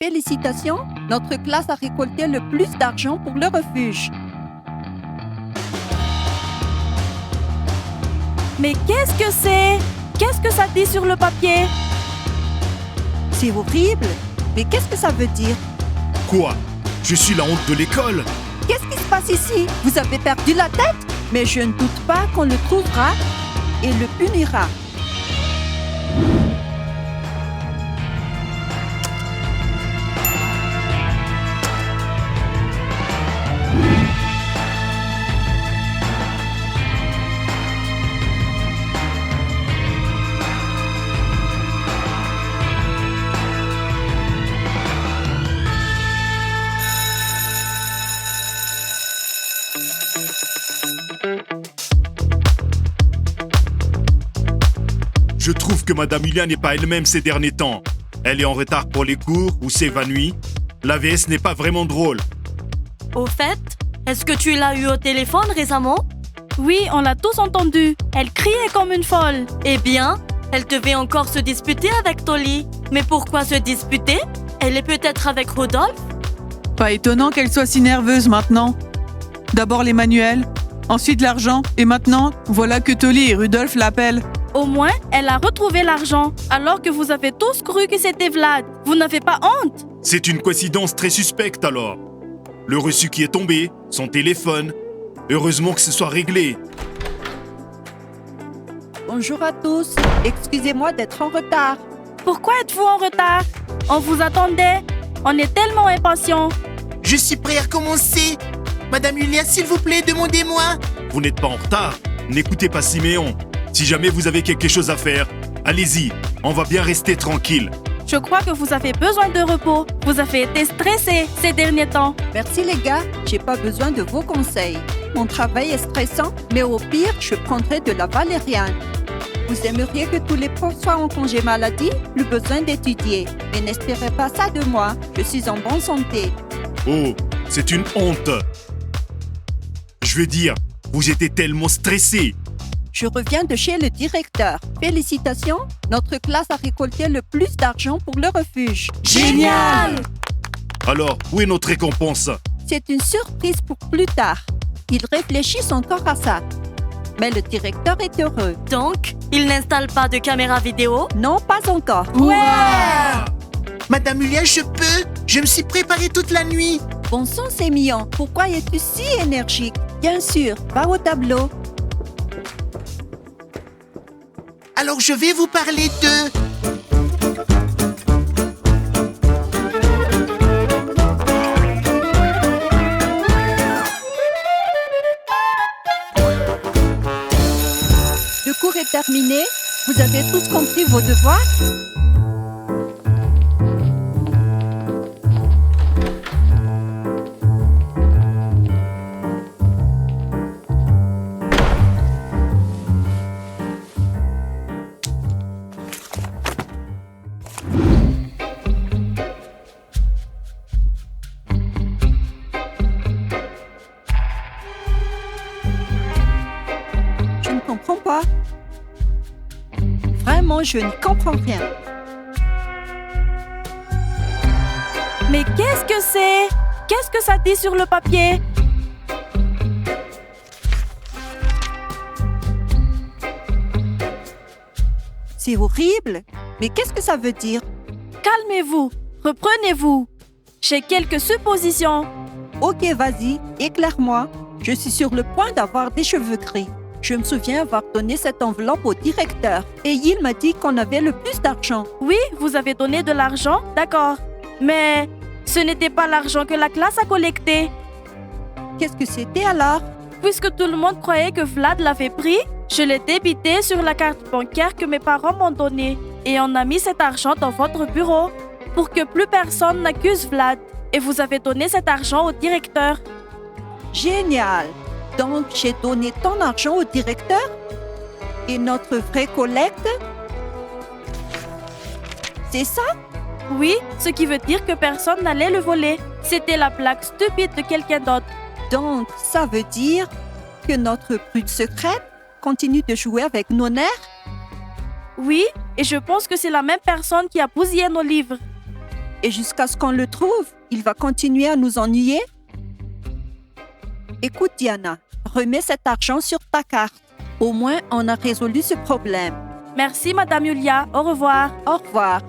Félicitations, notre classe a récolté le plus d'argent pour le refuge. Mais qu'est-ce que c'est? Qu'est-ce que ça dit sur le papier? C'est horrible. Mais qu'est-ce que ça veut dire? Quoi? Je suis la honte de l'école? Qu'est-ce qui se passe ici? Vous avez perdu la tête? Mais je ne doute pas qu'on le trouvera et le punira. Je trouve que Madame Julia n'est pas elle-même ces derniers temps. Elle est en retard pour les cours ou s'évanouit. L'AVS n'est pas vraiment drôle. Au fait, est-ce que tu l'as eu au téléphone récemment? Oui, on l'a tous entendu. Elle criait comme une folle. Eh bien, elle devait encore se disputer avec Tolly. Mais pourquoi se disputer? Elle est peut-être avec Rodolphe? Pas étonnant qu'elle soit si nerveuse maintenant. D'abord les manuels, ensuite l'argent, et maintenant, voilà que Tolly et Rudolph l'appellent. Au moins, elle a retrouvé l'argent, alors que vous avez tous cru que c'était Vlad. Vous n'avez pas honte? C'est une coïncidence très suspecte alors. Le reçu qui est tombé, son téléphone. Heureusement que ce soit réglé. Bonjour à tous. Excusez-moi d'être en retard. Pourquoi êtes-vous en retard? On vous attendait. On est tellement impatients. Je suis prêt à commencer. Madame Julia, s'il vous plaît, demandez-moi. Vous n'êtes pas en retard. N'écoutez pas Siméon. Si jamais vous avez quelque chose à faire, allez-y. On va bien rester tranquille. Je crois que vous avez besoin de repos. Vous avez été stressé ces derniers temps. Merci les gars, j'ai pas besoin de vos conseils. Mon travail est stressant, mais au pire, je prendrai de la valériane. Vous aimeriez que tous les profs soient en congé maladie? Plus besoin d'étudier. Mais n'espérez pas ça de moi. Je suis en bonne santé. Oh, c'est une honte. Je veux dire, vous étiez tellement stressé. Je reviens de chez le directeur. Félicitations, notre classe a récolté le plus d'argent pour le refuge. Génial! Alors, où est notre récompense? C'est une surprise pour plus tard. Ils réfléchissent encore à ça. Mais le directeur est heureux. Donc, il n'installe pas de caméra vidéo? Non, pas encore. Madame Julia, je peux? Je me suis préparé toute la nuit. Bon sang, Sémillon, pourquoi es-tu si énergique? Bien sûr, va au tableau. Alors je vais vous parler de... Le cours est terminé. Vous avez tous compris vos devoirs? Je ne comprends pas. Vraiment, je n'y comprends rien. Mais qu'est-ce que c'est? Qu'est-ce que ça dit sur le papier? C'est horrible. Mais qu'est-ce que ça veut dire? Calmez-vous. Reprenez-vous. J'ai quelques suppositions. Ok, vas-y, éclaire-moi. Je suis sur le point d'avoir des cheveux gris. Je me souviens avoir donné cette enveloppe au directeur et il m'a dit qu'on avait le plus d'argent. Oui, vous avez donné de l'argent, d'accord. Mais ce n'était pas l'argent que la classe a collecté. Qu'est-ce que c'était alors? Puisque tout le monde croyait que Vlad l'avait pris, je l'ai débité sur la carte bancaire que mes parents m'ont donnée. Et on a mis cet argent dans votre bureau pour que plus personne n'accuse Vlad. Et vous avez donné cet argent au directeur. Génial! Donc, j'ai donné ton argent au directeur? Et notre vraie collecte? C'est ça? Oui, ce qui veut dire que personne n'allait le voler. C'était la blague stupide de quelqu'un d'autre. Donc, ça veut dire que notre prude secrète continue de jouer avec nos nerfs? Oui, et je pense que c'est la même personne qui a bousillé nos livres. Et jusqu'à ce qu'on le trouve, il va continuer à nous ennuyer? Écoute, Diana, remets cet argent sur ta carte. Au moins, on a résolu ce problème. Merci, Madame Yulia. Au revoir. Au revoir.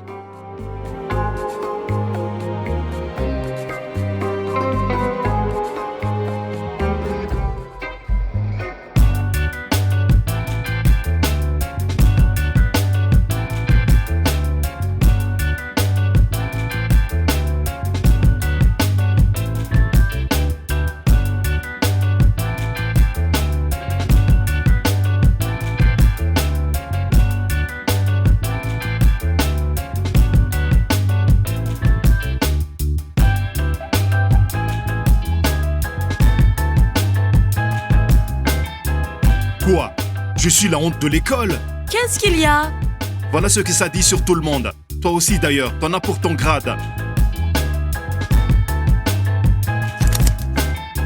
Quoi? Je suis la honte de l'école? Qu'est-ce qu'il y a? Voilà ce que ça dit sur tout le monde. Toi aussi d'ailleurs, t'en as pour ton grade.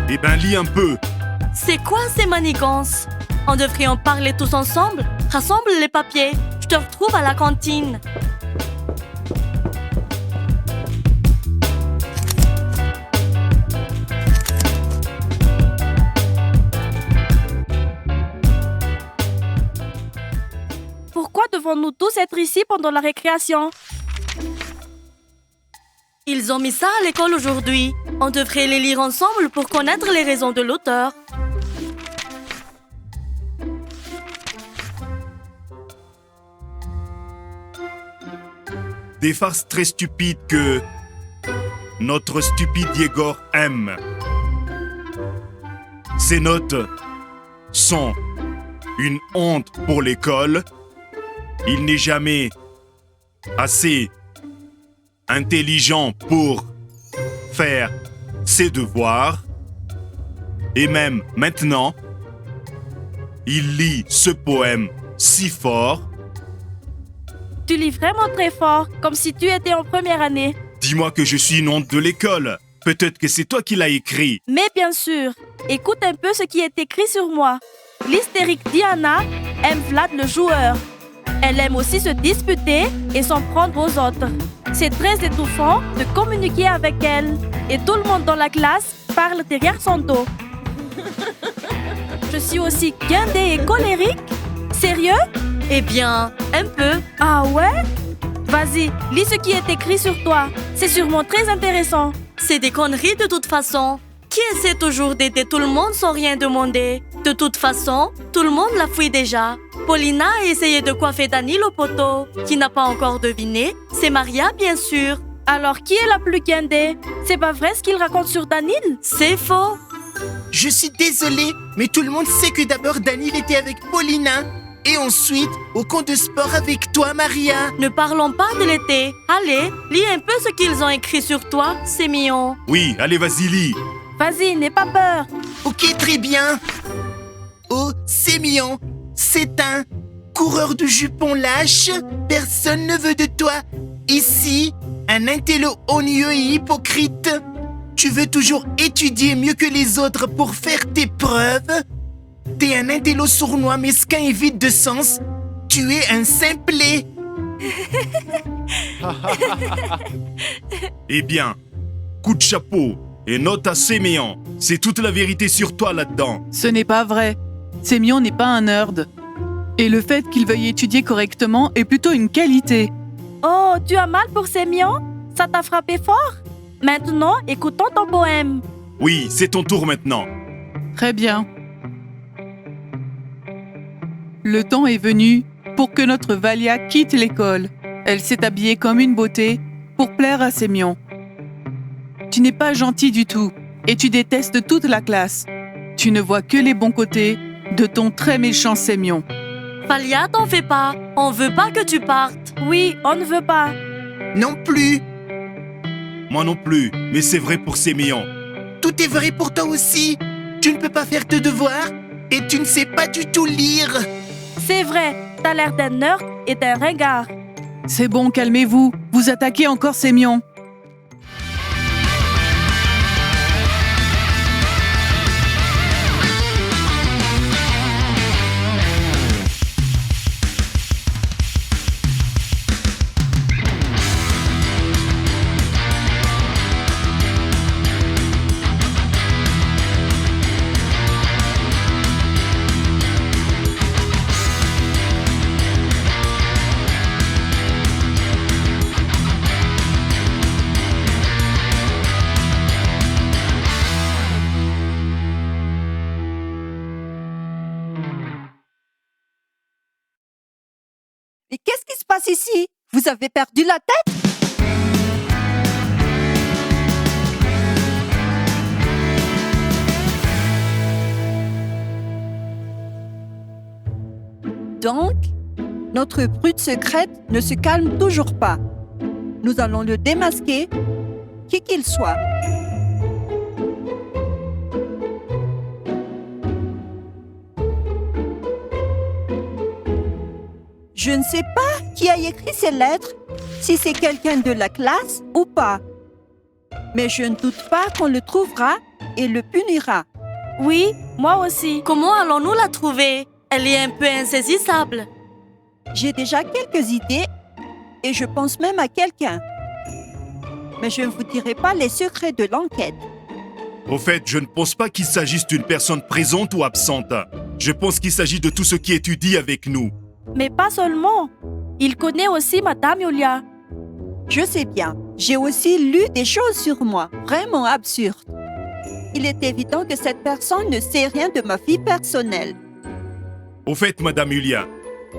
Eh ben, lis un peu. C'est quoi ces manigances? On devrait en parler tous ensemble. Rassemble les papiers. Je te retrouve à la cantine. Pourquoi devons-nous tous être ici pendant la récréation? Ils ont mis ça à l'école aujourd'hui. On devrait les lire ensemble pour connaître les raisons de l'auteur. Des farces très stupides que notre stupide Yegor aime. Ces notes sont une honte pour l'école. Il n'est jamais assez intelligent pour faire ses devoirs. Et même maintenant, il lit ce poème si fort. Tu lis vraiment très fort, comme si tu étais en première année. Dis-moi que je suis une honte de l'école. Peut-être que c'est toi qui l'as écrit. Mais bien sûr, écoute un peu ce qui est écrit sur moi. L'hystérique Diana aime Vlad le joueur. Elle aime aussi se disputer et s'en prendre aux autres. C'est très étouffant de communiquer avec elle. Et tout le monde dans la classe parle derrière son dos. Je suis aussi guindée et colérique? Sérieux? Eh bien, un peu. Ah ouais? Vas-y, lis ce qui est écrit sur toi. C'est sûrement très intéressant. C'est des conneries de toute façon. Qui essaie toujours d'aider tout le monde sans rien demander? De toute façon, tout le monde la fouille déjà. Paulina a essayé de coiffer Daniel au poteau. Qui n'a pas encore deviné? C'est Maria, bien sûr. Alors, qui est la plus guindée? C'est pas vrai ce qu'il raconte sur Daniel? C'est faux. Je suis désolée, mais tout le monde sait que d'abord Daniel était avec Paulina. Et ensuite, au camp de sport avec toi, Maria. Ne parlons pas de l'été. Allez, lis un peu ce qu'ils ont écrit sur toi, c'est mignon. Oui, allez, vas-y, lis. Vas-y, n'aie pas peur. Ok, très bien. Oh, Sémillon, c'est un coureur de jupons lâche. Personne ne veut de toi. Ici, un intello ennuyeux et hypocrite. Tu veux toujours étudier mieux que les autres pour faire tes preuves. T'es un intello sournois, mesquin et vide de sens. Tu es un simplet. Eh bien, coup de chapeau et note à Séméon. C'est toute la vérité sur toi là-dedans. Ce n'est pas vrai. Sémion n'est pas un nerd. Et le fait qu'il veuille étudier correctement est plutôt une qualité. Oh, tu as mal pour Sémion? Ça t'a frappé fort? Maintenant, écoutons ton poème. Oui, c'est ton tour maintenant. Très bien. Le temps est venu pour que notre Valia quitte l'école. Elle s'est habillée comme une beauté pour plaire à Sémion. Tu n'es pas gentil du tout et tu détestes toute la classe. Tu ne vois que les bons côtés de ton très méchant Sémion. Valia, t'en fais pas. On veut pas que tu partes. Oui, on ne veut pas. Non plus. Moi non plus, mais c'est vrai pour Séméon. Tout est vrai pour toi aussi. Tu ne peux pas faire tes devoirs et tu ne sais pas du tout lire. C'est vrai, t'as l'air d'un nerd et d'un ringard. C'est bon, calmez-vous. Vous attaquez encore Sémion. passe ici? Vous avez perdu la tête? Donc, notre brute secrète ne se calme toujours pas. Nous allons le démasquer, qui qu'il soit. Je ne sais pas qui a écrit ces lettres, si c'est quelqu'un de la classe ou pas. Mais je ne doute pas qu'on le trouvera et le punira. Oui, moi aussi. Comment allons-nous la trouver? Elle est un peu insaisissable. J'ai déjà quelques idées et je pense même à quelqu'un. Mais je ne vous dirai pas les secrets de l'enquête. Au fait, je ne pense pas qu'il s'agisse d'une personne présente ou absente. Je pense qu'il s'agit de tout ce qui étudie avec nous. Mais pas seulement. Il connaît aussi Madame Yulia. Je sais bien, j'ai aussi lu des choses sur moi, vraiment absurdes. Il est évident que cette personne ne sait rien de ma vie personnelle. Au fait, Madame Yulia,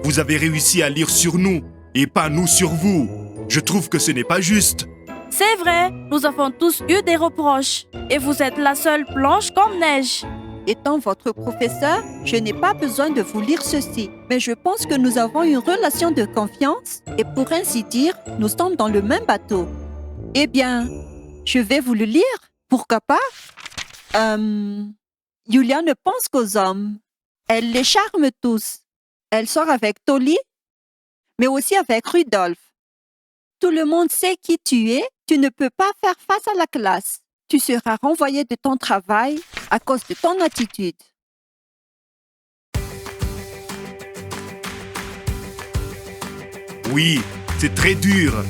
vous avez réussi à lire sur nous et pas nous sur vous. Je trouve que ce n'est pas juste. C'est vrai, nous avons tous eu des reproches. Et vous êtes la seule blanche comme neige. Étant votre professeur, je n'ai pas besoin de vous lire ceci, mais je pense que nous avons une relation de confiance et pour ainsi dire, nous sommes dans le même bateau. Eh bien, je vais vous le lire, pourquoi pas? Yulia ne pense qu'aux hommes. Elle les charme tous. Elle sort avec Tolly, mais aussi avec Rudolph. Tout le monde sait qui tu es, tu ne peux pas faire face à la classe. Tu seras renvoyé de ton travail à cause de ton attitude. Oui, c'est très dur.